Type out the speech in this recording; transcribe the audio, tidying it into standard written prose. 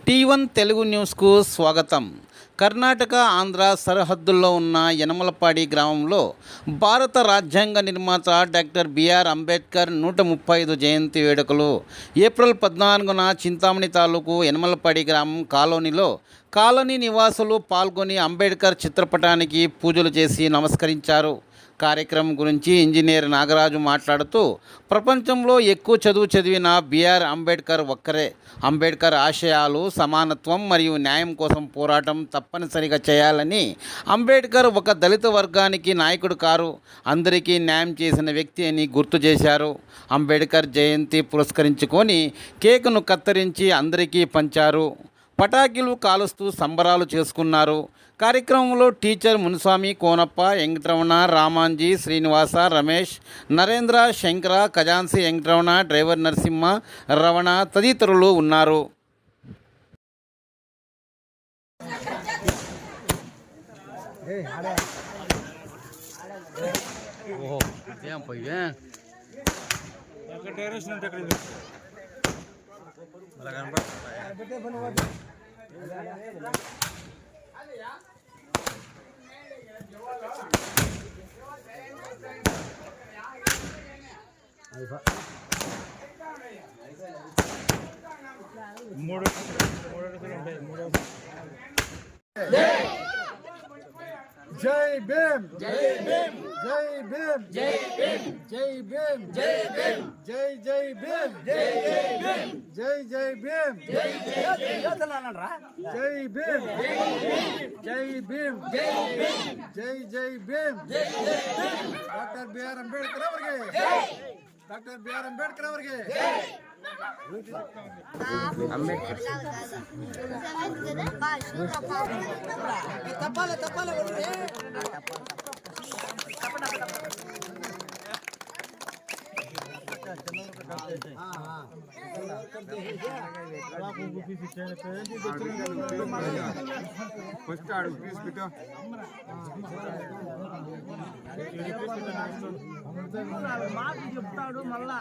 T1 Telugu న్యూస్కు స్వాగతం. కర్ణాటక ఆంధ్ర సరిహద్దుల్లో ఉన్న యనమలపాడి గ్రామంలో భారత రాజ్యాంగ నిర్మాత డాక్టర్ బిఆర్ అంబేద్కర్ 135 జయంతి వేడుకలు ఏప్రిల్ 14న చింతామణి తాలూకు యనమలపాడి గ్రామం కాలనీలో కాలనీ నివాసులు పాల్గొని అంబేద్కర్ చిత్రపటానికి పూజలు చేసి నమస్కరించారు. కార్యక్రమం గురించి ఇంజనీర్ నాగరాజు మాట్లాడుతూ, ప్రపంచంలో ఎక్కువ చదువు చదివిన బిఆర్ అంబేద్కర్ ఒక్కరే. అంబేద్కర్ ఆశయాలు సమానత్వం మరియు న్యాయం కోసం పోరాటం తప్పనిసరిగా చేయాలని. అంబేద్కర్ ఒక దళిత వర్గానికి నాయకుడు కారు, అందరికీ న్యాయం చేసిన వ్యక్తి అని గుర్తు చేశారు. అంబేద్కర్ జయంతి పురస్కరించుకొని కేకును కత్తిరించి అందరికీ పంచారు. పటాకీలు కాలుస్తూ సంబరాలు చేసుకున్నారు. కార్యక్రమంలో టీచర్ మునుస్వామి, కోనప్ప, వెంకటరమణ, రామాంజీ, శ్రీనివాస, రమేష్, నరేంద్ర, శంకర, ఖజాన్సీ వెంకటరమణ, డ్రైవర్ నరసింహ, రమణ తదితరులు ఉన్నారు. జై భీమ్, జై భీమ్, జై భీమ్, జై భీమ్, జై భీమ్, జై భీమ్, జై జై భీమ్, జై జై భీమ్, జై జై భీమ్, జై జై భీమ్, జై భీమ్, జై జై భీమ్, డాక్టర్ బిఆర్ అంబేద్కర్ ಅವರಿಗೆ, డాక్టర్ బిఆర్ అంబేద్కర్ ಅವರಿಗೆ. ఫస్ట్ ఆడు పీస్ పెట్టు. చెప్తాడు మళ్ళా